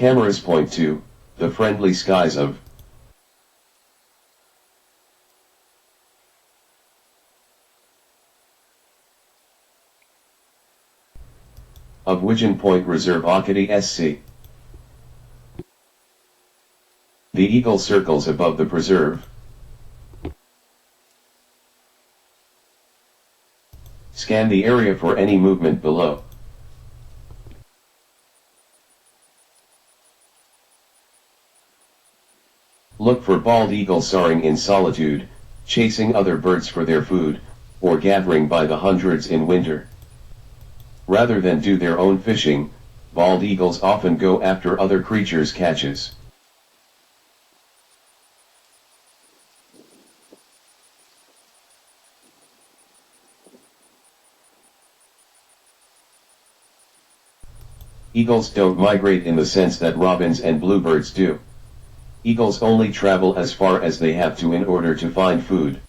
Cameras point to the friendly skies of Widgeon Point Reserve, Okatie, SC. The eagle circles above the preserve. Scan the area for any movement below. Look for bald eagles soaring in solitude, chasing other birds for their food, or gathering by the hundreds in winter. Rather than do their own fishing, bald eagles often go after other creatures' catches. Eagles don't migrate in the sense that robins and bluebirds do. Eagles only travel as far as they have to in order to find food.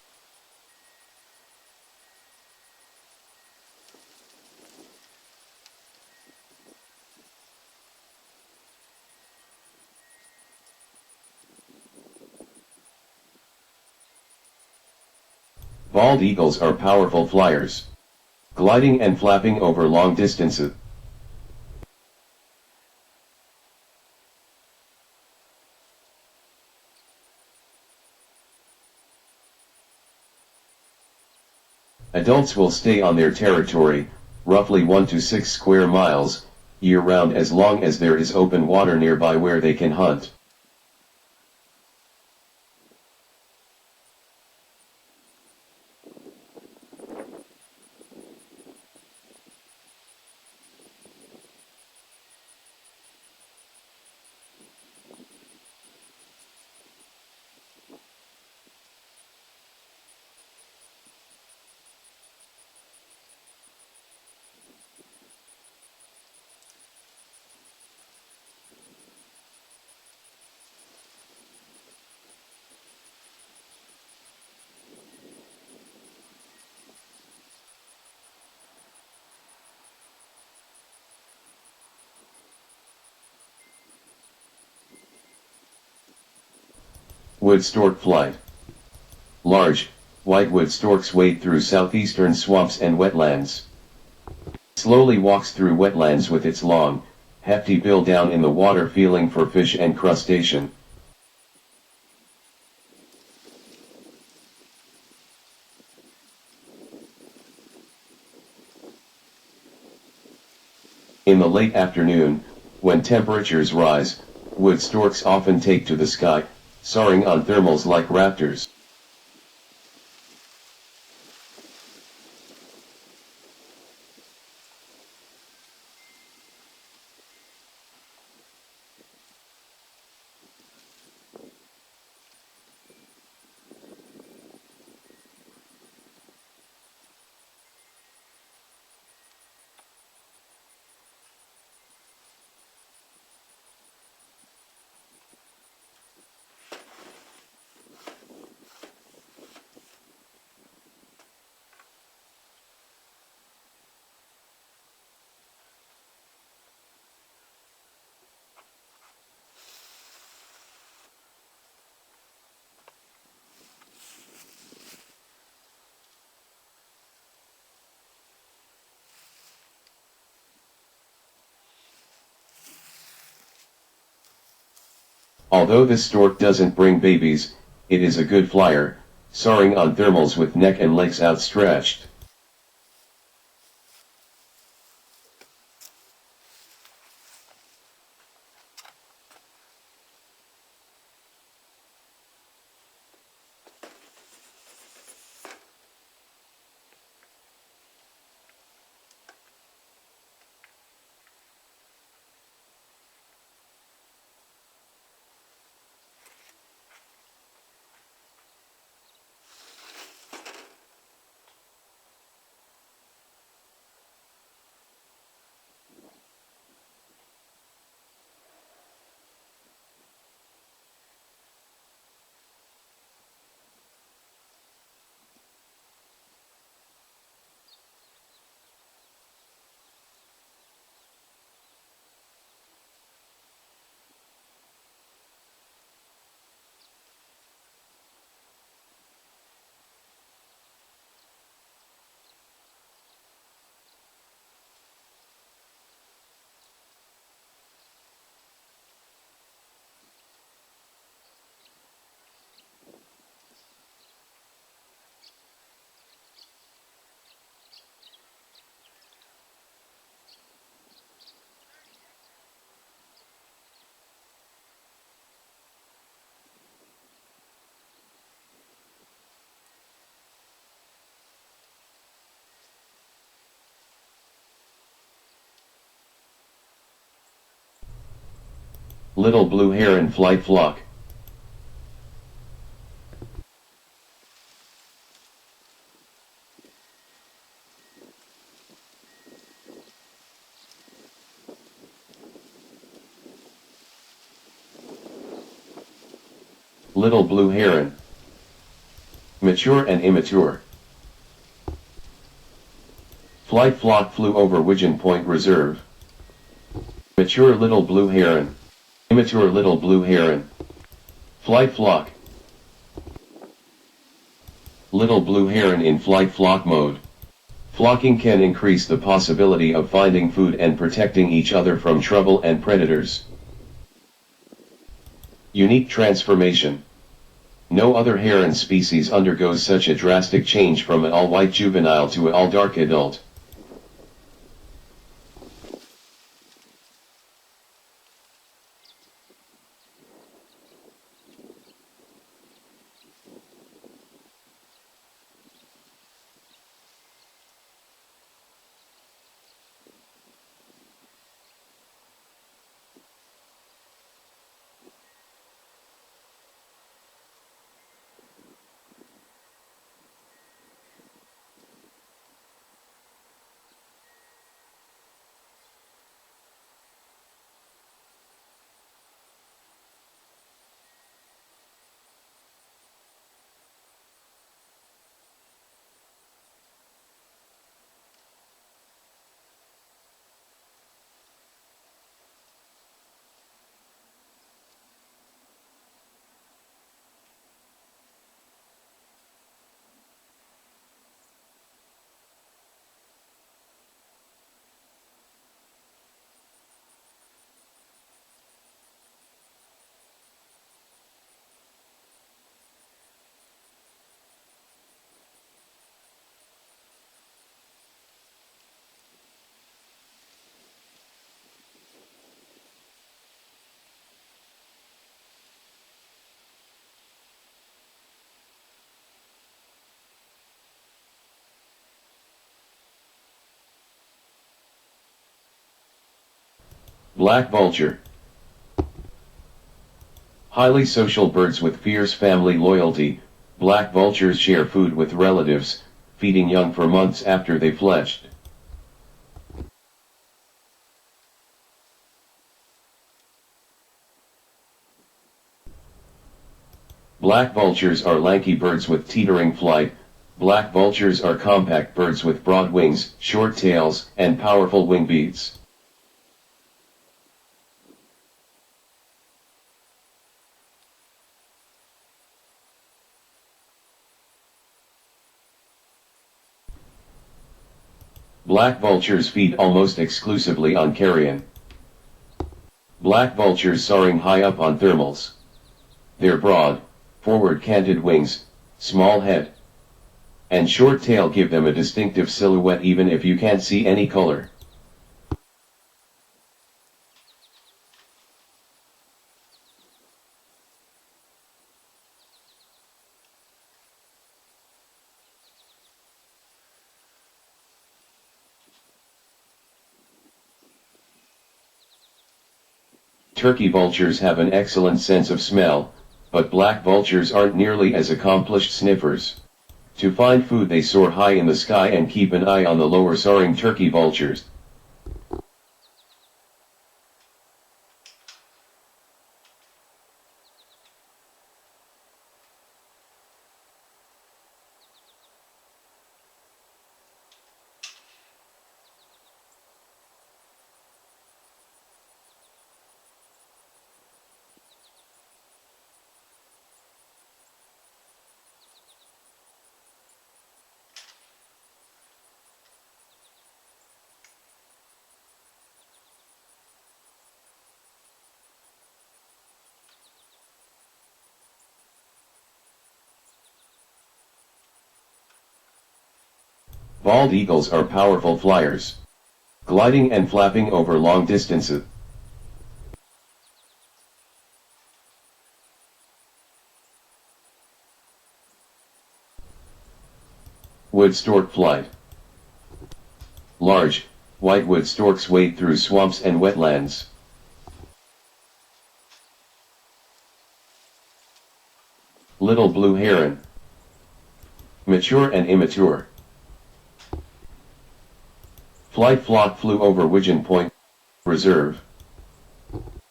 Bald eagles are powerful flyers, gliding and flapping over long distances. Adults will stay on their territory, roughly 1 to 6 square miles, year-round as long as there is open water nearby where they can hunt. Wood stork flight. Large, white wood storks wade through southeastern swamps and wetlands. Slowly walks through wetlands with its long, hefty bill down in the water feeling for fish and crustacean. In the late afternoon, when temperatures rise, wood storks often take to the sky, soaring on thermals like raptors. Although this stork doesn't bring babies, it is a good flyer, soaring on thermals with neck and legs outstretched. Little blue heron flight flock. Little blue heron. Mature and immature. Flight flock flew over Widgeon Point Reserve. Mature little blue heron. Immature little blue heron. Flight flock. Little blue heron in flight flock mode. Flocking can increase the possibility of finding food and protecting each other from trouble and predators. Unique transformation. No other heron species undergoes such a drastic change from an all-white juvenile to an all-dark adult. Black vulture. Highly social birds with fierce family loyalty, black vultures share food with relatives, feeding young for months after they fledged. Black vultures are lanky birds with teetering flight. Black vultures are compact birds with broad wings, short tails, and powerful wing beats. Black vultures feed almost exclusively on carrion. Black vultures soaring high up on thermals. Their broad, forward-canted wings, small head, and short tail give them a distinctive silhouette even if you can't see any color. Turkey vultures have an excellent sense of smell, but black vultures aren't nearly as accomplished sniffers. To find food they soar high in the sky and keep an eye on the lower soaring turkey vultures. Bald eagles are powerful flyers, gliding and flapping over long distances. Wood stork flight. Large, white wood storks wade through swamps and wetlands. little blue heron. Mature and immature. Flight flock flew over Widgeon Point Reserve.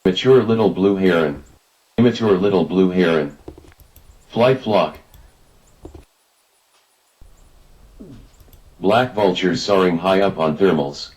Mature little blue heron. Immature little blue heron. Flight flock. Black vultures soaring high up on thermals.